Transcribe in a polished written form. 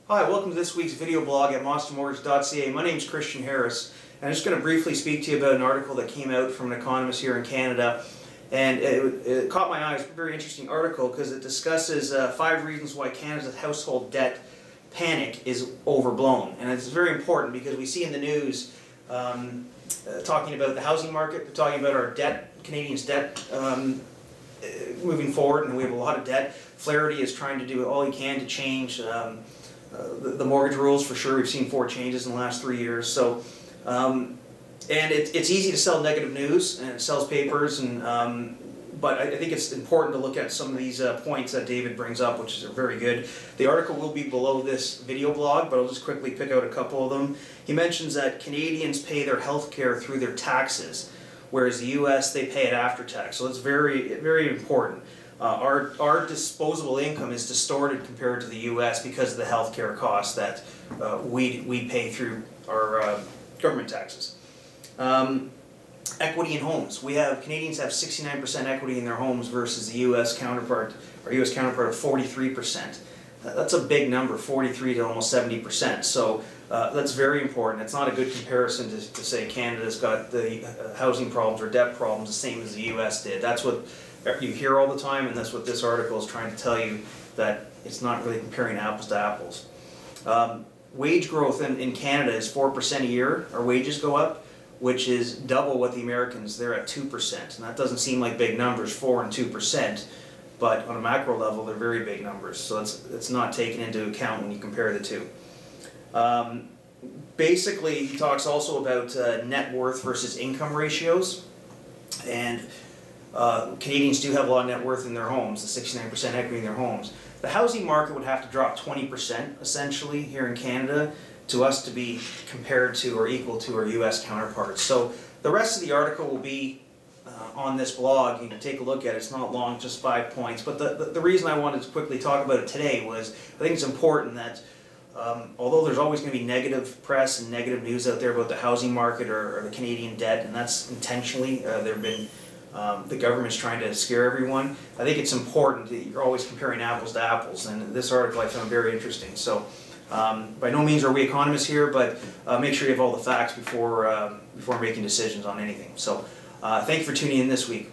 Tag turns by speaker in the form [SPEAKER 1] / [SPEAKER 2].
[SPEAKER 1] Hi, welcome to this week's video blog at MonsterMortgage.ca. My name is Christian Harris, and I'm just going to briefly speak to you about an article that came out from an economist here in Canada. And it caught my eye. It's a very interesting article because it discusses 5 reasons why Canada's household debt panic is overblown. And it's very important because we see in the news talking about the housing market, talking about our debt, Canadians' debt moving forward, and we have a lot of debt. Flaherty is trying to do all he can to change the mortgage rules. For sure, we've seen 4 changes in the last 3 years. So, and it's easy to sell negative news, and it sells papers. And but I think it's important to look at some of these points that David brings up, which are very good. The article will be below this video blog, but I'll just quickly pick out a couple of them. He mentions that Canadians pay their health care through their taxes, whereas the U.S. they pay it after tax. So it's very, very important. Our disposable income is distorted compared to the U.S. because of the healthcare costs that we pay through our government taxes. Equity in homes. Canadians have 69% equity in their homes versus the U.S. counterpart, our U.S. counterpart of 43%. That's a big number, 43 to almost 70%. So that's very important. It's not a good comparison to say Canada's got the housing problems or debt problems the same as the U.S. did. That's what you hear all the time, and that's what this article is trying to tell you, that it's not really comparing apples to apples. Wage growth in Canada is 4% a year. Our wages go up, which is double what the Americans, they're at 2%. And that doesn't seem like big numbers, 4 and 2%, but on a macro level, they're very big numbers. So it's not taken into account when you compare the two. Basically, he talks also about net worth versus income ratios. And Canadians do have a lot of net worth in their homes, the 69% equity in their homes. The housing market would have to drop 20% essentially here in Canada to us to be compared to or equal to our U.S. counterparts. So the rest of the article will be on this blog. You can take a look at it. It's not long, just 5 points. But the reason I wanted to quickly talk about it today was I think it's important that although there's always going to be negative press and negative news out there about the housing market or the Canadian debt, and that's intentionally, the government's trying to scare everyone. I think it's important that you're always comparing apples to apples, and this article I found very interesting. So by no means are we economists here, but make sure you have all the facts before making decisions on anything. So thank you for tuning in this week.